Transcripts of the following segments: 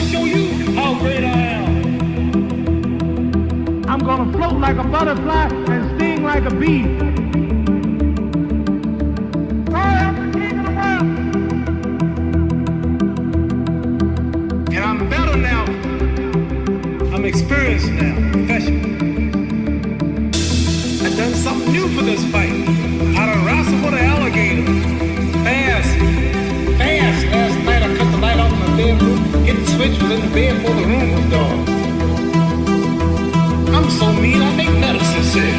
show you how great I am. I'm gonna float like a butterfly and sting like a bee. I am the king of the world. And I'm better now. I'm experienced now, professional. I done something new for this fight. I done wrestled with an alligator. Fast. Last night I cut the light off in my bedroom. Hit the switch, was in the bed before the room was dark. I'm so mean, I make medicine sick.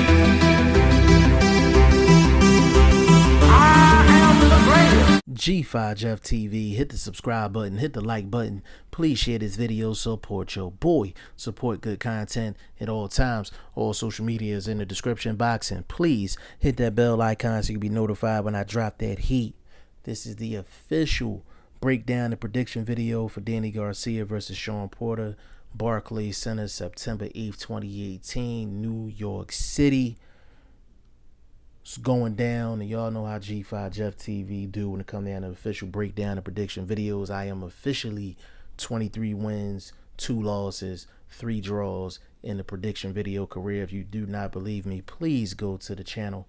I am the greatest. G5 Jeff TV, hit the subscribe button, hit the like button. Please share this video, support your boy, support good content at all times. All social media is in the description box, and please hit that bell icon so you can be notified when I drop that heat. This is the official breakdown and prediction video for Danny Garcia versus Shawn Porter, Barclays Center, September 8th, 2018, New York City. It's going down, and y'all know how G5 Jeff TV do when it comes down to official breakdown and prediction videos. I am officially 23 wins, 2 losses, 3 draws in the prediction video career. If you do not believe me, please go to the channel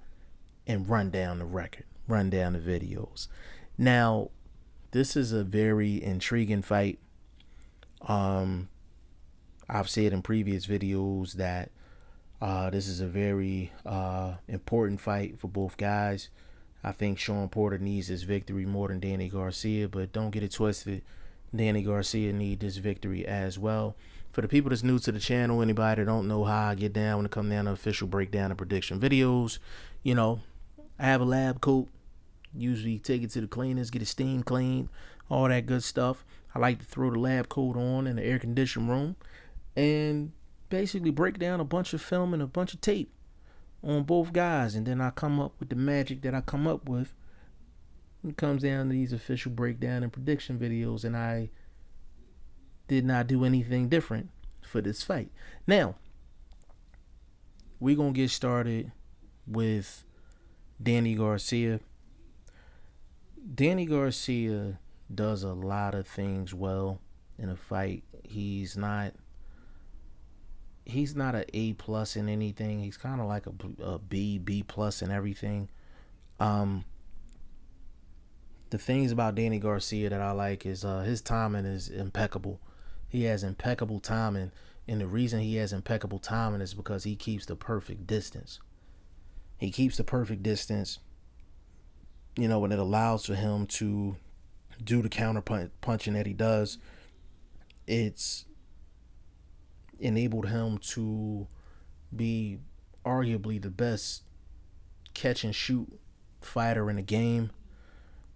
and run down the record, run down the videos. Now, this is a very intriguing fight. I've said in previous videos that this is a very important fight for both guys. I think Shawn Porter needs this victory more than Danny Garcia, but don't get it twisted. Danny Garcia needs this victory as well. For the people that's new to the channel, anybody that don't know how I get down when it comes down to official breakdown and prediction videos, you know, I have a lab coat. Usually take it to the cleaners, get it steam cleaned, all that good stuff. I like to throw the lab coat on in the air conditioned room and basically break down a bunch of film and a bunch of tape on both guys, and then I come up with the magic that I come up with when it comes down to these official breakdown and prediction videos, and I did not do anything different for this fight. Now, we're going to get started with Danny Garcia. Danny Garcia does a lot of things well in a fight. He's not an A+ in anything. He's kind of like a B+ in everything. The things about Danny Garcia that I like is his timing is impeccable. He has impeccable timing, and the reason he has impeccable timing is because he keeps the perfect distance. He keeps the perfect distance, you know, and it allows for him to do the counter punching that he does. It's enabled him to be arguably the best catch and shoot fighter in the game.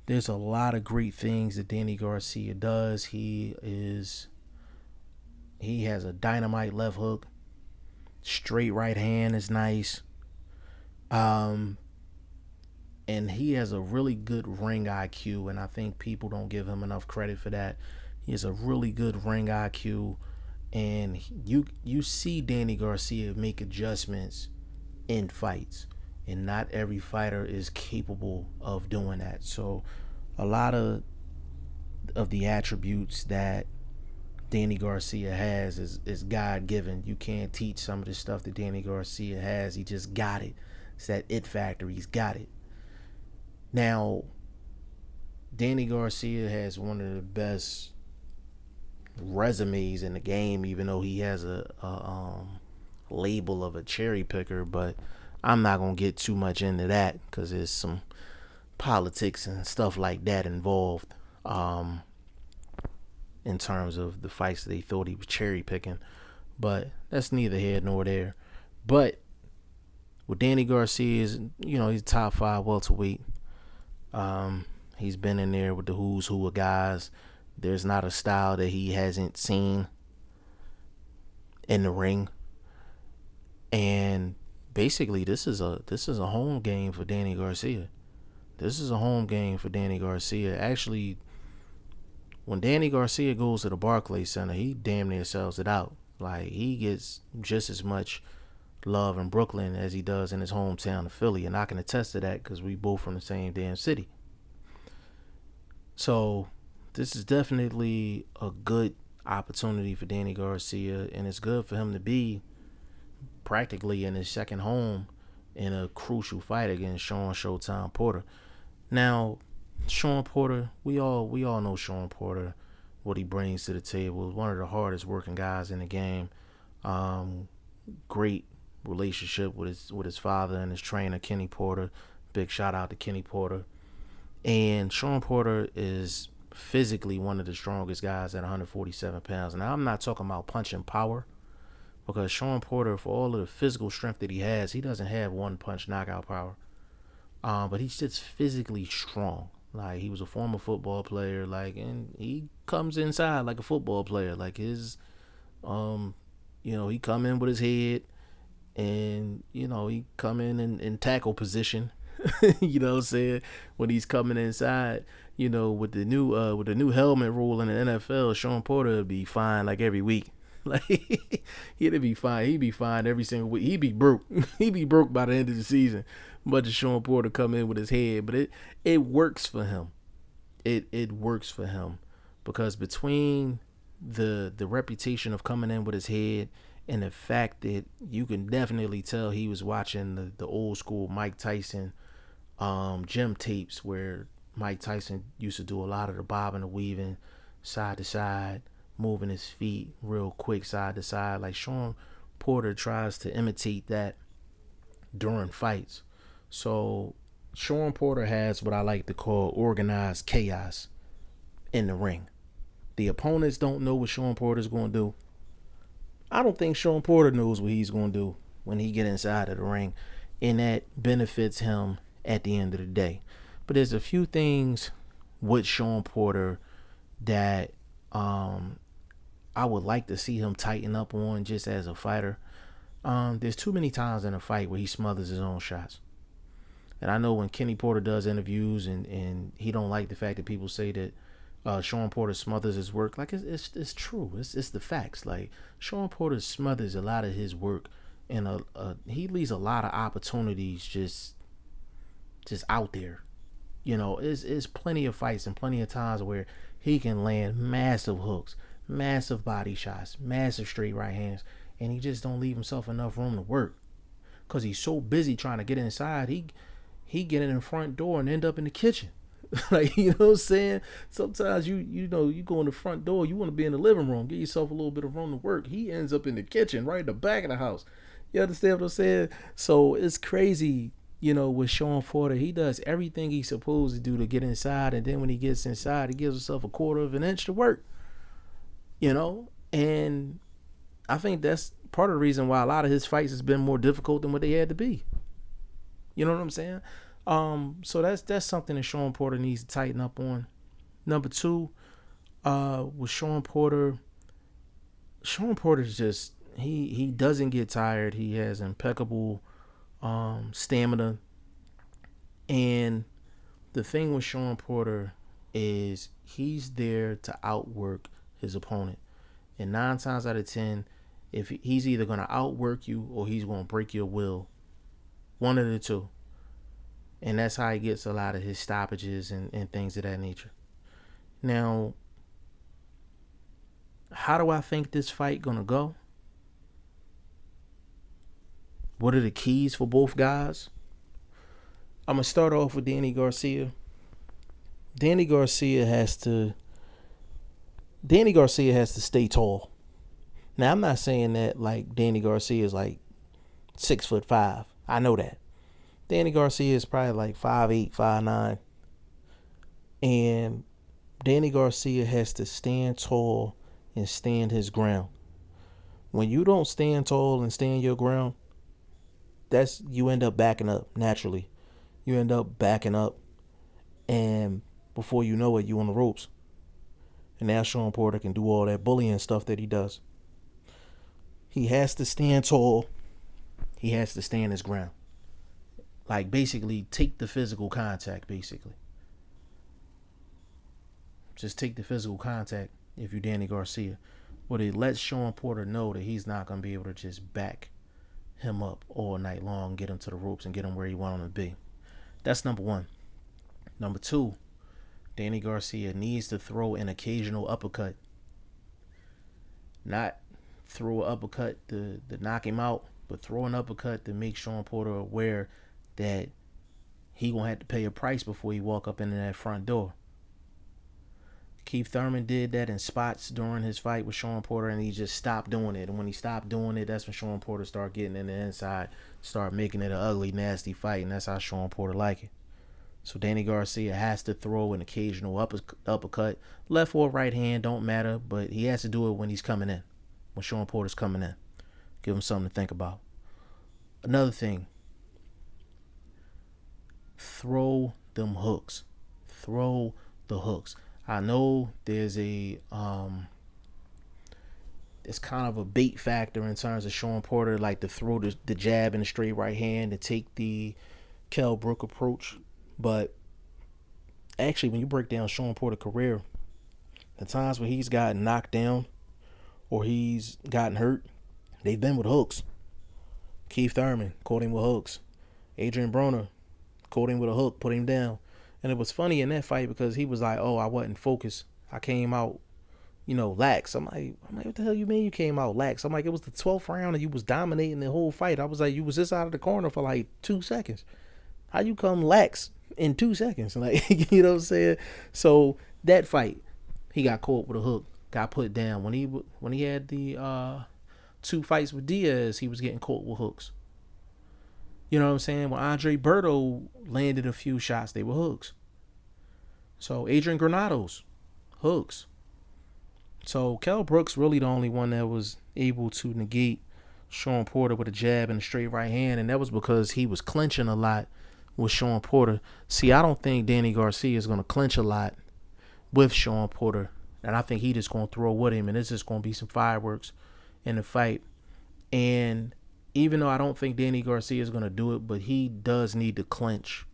There's a lot of great things that Danny Garcia does. He has a dynamite left hook. Straight right hand is nice. And he has a really good ring IQ, and I think people don't give him enough credit for that. He has a really good ring IQ, and you see Danny Garcia make adjustments in fights, and not every fighter is capable of doing that. So a lot of the attributes that Danny Garcia has is God-given. You can't teach some of the stuff that Danny Garcia has. He just got it. It's that it factor. He's got it. Now, Danny Garcia has one of the best resumes in the game, even though he has a label of a cherry picker, but I'm not gonna get too much into that because there's some politics and stuff like that involved in terms of the fights that they thought he was cherry picking, but that's neither here nor there. But with Danny Garcia, is, you know, he's top 5 welterweight. He's been in there with the who's who of guys. There's not a style that he hasn't seen in the ring, and basically this is a home game for Danny Garcia. This is a home game for Danny Garcia. Actually, when Danny Garcia goes to the Barclays Center, he damn near sells it out. Like, he gets just as much love in Brooklyn as he does in his hometown of Philly, and I can attest to that because we both from the same damn city. So this is definitely a good opportunity for Danny Garcia, and it's good for him to be practically in his second home in a crucial fight against Shawn Showtime Porter. Now, Shawn Porter, we all know Shawn Porter, what he brings to the table. One of the hardest working guys in the game. Great relationship with his father and his trainer, Kenny Porter. Big shout out to Kenny Porter. And Shawn Porter is physically one of the strongest guys at 147 pounds. Now, I'm not talking about punching power, because Shawn Porter, for all of the physical strength that he has, he doesn't have one punch knockout power. But he's just physically strong. Like, he was a former football player, like, and he comes inside like a football player. Like, his, he come in with his head, and, he come in tackle position. You know what I'm saying? When he's coming inside, with the new helmet rule in the NFL, Shawn Porter would be fine like every week. Like, he'd be fine. He'd be fine every single week. He'd be broke. He'd be broke by the end of the season. Much as Shawn Porter come in with his head, but it works for him. It works for him, because between the reputation of coming in with his head and the fact that you can definitely tell he was watching the old school Mike Tyson gym tapes, where Mike Tyson used to do a lot of the bobbing and weaving, side to side, moving his feet real quick side to side. Like, Shawn Porter tries to imitate that during fights. So Shawn Porter has what I like to call organized chaos in the ring. The opponents don't know what Shawn Porter's going to do. I don't think Shawn Porter knows what he's going to do when he get inside of the ring, and that benefits him at the end of the day. But there's a few things with Shawn Porter that I would like to see him tighten up on just as a fighter. There's too many times in a fight where he smothers his own shots. And I know when Kenny Porter does interviews, and he don't like the fact that people say that Shawn Porter smothers his work. Like, it's true. It's the facts. Like, Shawn Porter smothers a lot of his work, and he leaves a lot of opportunities just out there. It's plenty of fights and plenty of times where he can land massive hooks, massive body shots, massive straight right hands, and he just don't leave himself enough room to work, because he's so busy trying to get inside. He get in the front door and end up in the kitchen. Like, you know what I'm saying? Sometimes you go in the front door, you want to be in the living room, give yourself a little bit of room to work. He ends up in the kitchen, right in the back of the house. You understand what I'm saying? So it's crazy, with Shawn Porter. He does everything he's supposed to do to get inside, and then when he gets inside, he gives himself a quarter of an inch to work. And I think that's part of the reason why a lot of his fights has been more difficult than what they had to be. You know what I'm saying? So that's something that Shawn Porter needs to tighten up on. Number two, with Shawn Porter's just, he doesn't get tired. He has impeccable stamina. And the thing with Shawn Porter is he's there to outwork his opponent. And 9 times out of 10, if he's either going to outwork you or he's going to break your will. One of the two. And that's how he gets a lot of his stoppages and things of that nature. Now, how do I think this fight going to go? What are the keys for both guys? I'm going to start off with Danny Garcia. Danny Garcia has to stay tall. Now, I'm not saying that like Danny Garcia is like 6'5". I know that. Danny Garcia is probably like 5'8", 5'9". And Danny Garcia has to stand tall and stand his ground. When you don't stand tall and stand your ground, you end up backing up naturally. You end up backing up, and before you know it, you on the ropes. And now Shawn Porter can do all that bullying stuff that he does. He has to stand tall. He has to stand his ground. Like, basically, take the physical contact, basically. Just take the physical contact if you're Danny Garcia. But it lets Shawn Porter know that he's not going to be able to just back him up all night long, get him to the ropes, and get him where you want him to be. That's number one. Number two, Danny Garcia needs to throw an occasional uppercut. Not throw an uppercut to knock him out, but throw an uppercut to make Shawn Porter aware that he gonna have to pay a price before he walk up into that front door. Keith Thurman did that in spots during his fight with Shawn Porter, and he just stopped doing it. And when he stopped doing it, that's when Shawn Porter started getting in the inside, started making it an ugly, nasty fight, and that's how Shawn Porter like it. So Danny Garcia has to throw an occasional uppercut, left or right hand, don't matter, but he has to do it when he's coming in, when Shawn Porter's coming in. Give him something to think about. Another thing, throw them hooks. Throw the hooks. I know there's it's kind of a bait factor in terms of Shawn Porter, like to throw the jab in the straight right hand to take the Kell Brook approach. But actually, when you break down Shawn Porter's career, the times when he's gotten knocked down or he's gotten hurt, they've been with hooks. Keith Thurman caught him with hooks. Adrian Broner caught him with a hook, put him down. And it was funny in that fight because he was like, oh, I wasn't focused. I came out, lax. I'm like, what the hell you mean you came out lax? I'm like, it was the 12th round and you was dominating the whole fight. I was like, you was just out of the corner for like 2 seconds. How you come lax in 2 seconds? Like, you know what I'm saying? So that fight, he got caught with a hook, got put down. When he had the 2 fights with Diaz, he was getting caught with hooks. You know what I'm saying? When Andre Berto landed a few shots, they were hooks. So Adrian Granados, hooks. So Kell Brook's really the only one that was able to negate Shawn Porter with a jab and a straight right hand, and that was because he was clinching a lot with Shawn Porter. See, I don't think Danny Garcia is going to clinch a lot with Shawn Porter, and I think he just going to throw with him, and it's just going to be some fireworks in the fight. And even though I don't think Danny Garcia is going to do it, but he does need to clinch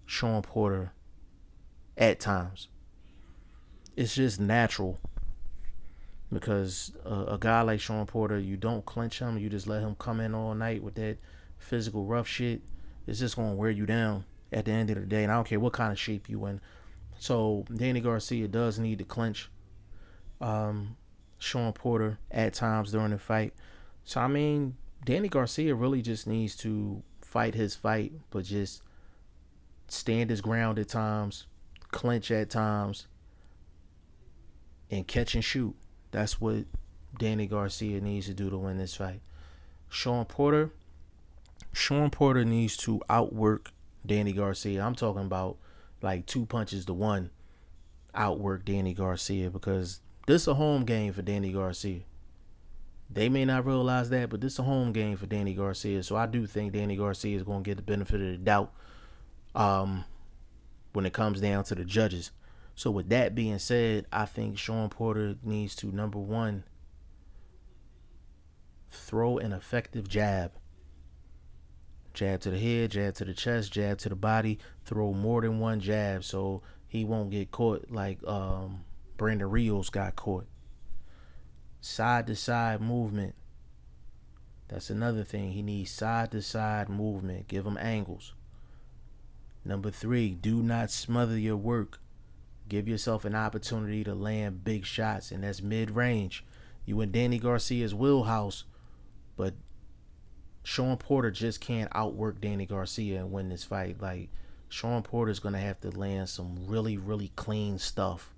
Shawn Porter at times. It's just natural because a guy like Shawn Porter, you don't clinch him, you just let him come in all night with that physical rough shit. It's just going to wear you down at the end of the day, and I don't care what kind of shape you in. So Danny Garcia does need to clinch Shawn Porter at times during the fight. So, I mean, Danny Garcia really just needs to fight his fight, but just stand his ground at times, clinch at times, and catch and shoot. That's what Danny Garcia needs to do to win this fight. Shawn Porter needs to outwork Danny Garcia. I'm talking about like 2 punches to 1 outwork Danny Garcia, because this is a home game for Danny Garcia. They may not realize that, but this is a home game for Danny Garcia. So I do think Danny Garcia is going to get the benefit of the doubt when it comes down to the judges. So with that being said, I think Shawn Porter needs to, number 1, throw an effective jab. Jab to the head, jab to the chest, jab to the body. Throw more than 1 jab so he won't get caught like Brandon Rios got caught. Side to side movement. That's another thing. He needs side to side movement. Give him angles. Number 3, do not smother your work. Give yourself an opportunity to land big shots, and that's mid-range. You in Danny Garcia's wheelhouse, but Shawn Porter just can't outwork Danny Garcia and win this fight. Like, Shawn Porter's going to have to land some really, really clean stuff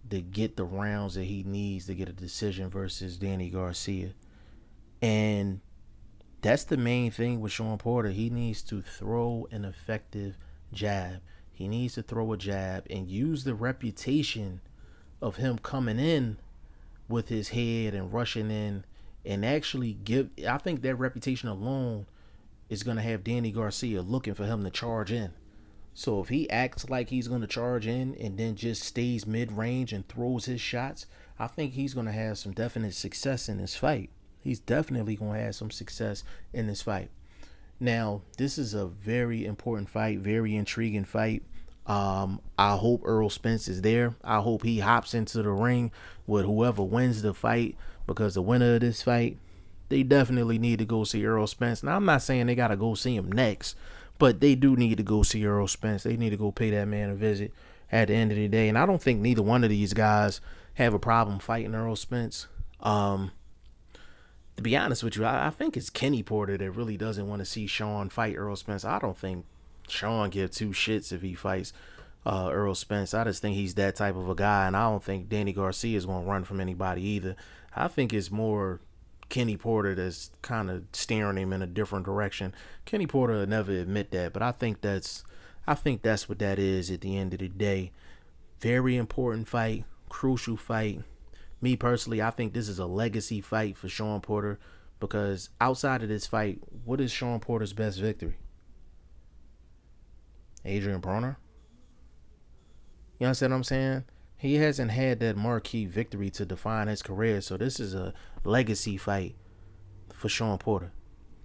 to get the rounds that he needs to get a decision versus Danny Garcia. And that's the main thing with Shawn Porter. He needs to throw an effective jab. He needs to throw a jab and use the reputation of him coming in with his head and rushing in, and actually I think that reputation alone is going to have Danny Garcia looking for him to charge in. So if he acts like he's going to charge in and then just stays mid-range and throws his shots, I think he's going to have some definite success in this fight. He's definitely going to have some success in this fight. Now, this is a very important fight, very intriguing fight. I hope Errol Spence is there. I hope he hops into the ring with whoever wins the fight, because the winner of this fight, they definitely need to go see Errol Spence. Now, I'm not saying they got to go see him next, but they do need to go see Errol Spence. They need to go pay that man a visit at the end of the day. And I don't think neither one of these guys have a problem fighting Errol Spence. To be honest with you, I think it's Kenny Porter that really doesn't want to see Shawn fight Errol Spence. I don't think Shawn gives two shits if he fights Errol Spence. I just think he's that type of a guy, and I don't think Danny Garcia is going to run from anybody either. I think it's more Kenny Porter that's kind of steering him in a different direction. Kenny Porter will never admit that, but I think that's what that is at the end of the day. Very important fight, crucial fight. Me personally, I think this is a legacy fight for Shawn Porter, because outside of this fight, what is Shawn Porter's best victory? Adrian Broner? You understand what I'm saying? He hasn't had that marquee victory to define his career, so this is a legacy fight for Shawn Porter.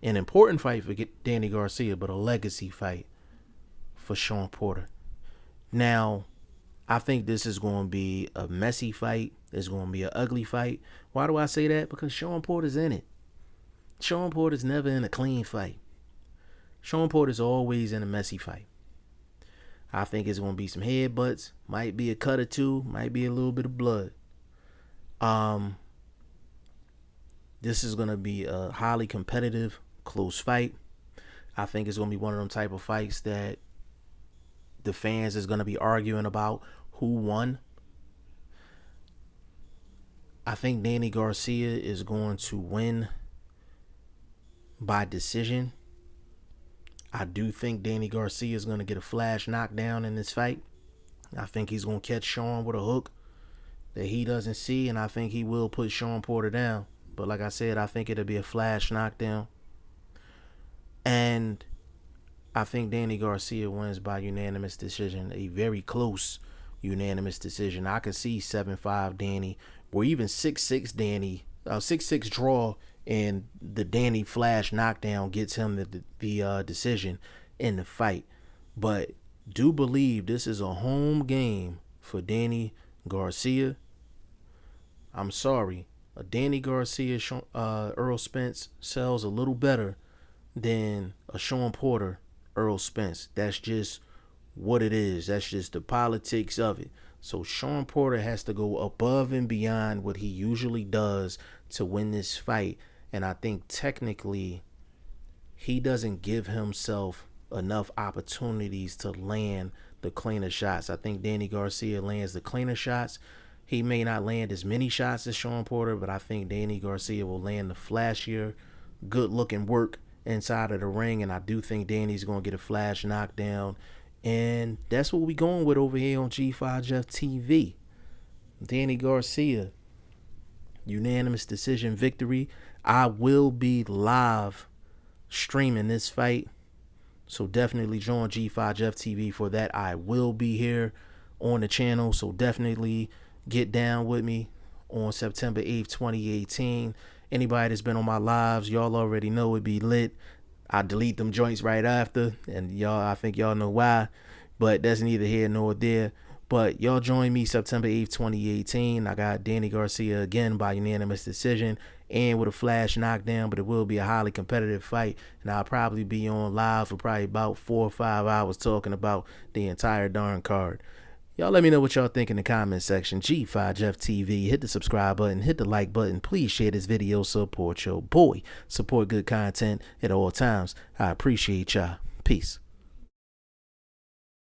An important fight for Danny Garcia, but a legacy fight for Shawn Porter. Now, I think this is going to be a messy fight. It's going to be an ugly fight. Why do I say that? Because Shawn Porter's in it. Shawn Porter's never in a clean fight. Shawn Porter's always in a messy fight. I think it's going to be some headbutts. Might be a cut or two. Might be a little bit of blood. This is going to be a highly competitive, close fight. I think it's going to be one of them type of fights that the fans is going to be arguing about who won. I think Danny Garcia is going to win by decision. I do think Danny Garcia is going to get a flash knockdown in this fight. I think he's going to catch Shawn with a hook that he doesn't see, and I think he will put Shawn Porter down. But like I said, I think it'll be a flash knockdown. And I think Danny Garcia wins by unanimous decision, a very close unanimous decision. I could see 7-5 Danny, or even 6-6 Danny, 6-6 draw, and the Danny flash knockdown gets him the decision in the fight. But do believe this is a home game for Danny Garcia. I'm sorry, a Danny Garcia Errol Spence sells a little better than a Shawn Porter Errol Spence. That's just what it is. That's just the politics of it. So Shawn Porter has to go above and beyond what he usually does to win this fight. And I think technically he doesn't give himself enough opportunities to land the cleaner shots. I think Danny Garcia lands the cleaner shots. He may not land as many shots as Shawn Porter, but I think Danny Garcia will land the flashier, good-looking work inside of the ring, and I do think Danny's going to get a flash knockdown. And that's what we going with over here on G5 Jeff TV. Danny Garcia, unanimous decision victory. I will be live streaming this fight, so definitely join G5 Jeff TV for that. I will be here on the channel, so definitely get down with me on September 8th, 2018. Anybody that's been on my lives, y'all already know it be lit. I delete them joints right after, and y'all, I think y'all know why, but that's neither here nor there. But y'all join me September 8th, 2018. I got Danny Garcia again by unanimous decision and with a flash knockdown, but it will be a highly competitive fight, and I'll probably be on live for probably about 4 or 5 hours talking about the entire darn card. Y'all let me know what y'all think in the comment section. G5 Jeff TV. Hit the subscribe button. Hit the like button. Please share this video. Support your boy. Support good content at all times. I appreciate y'all. Peace.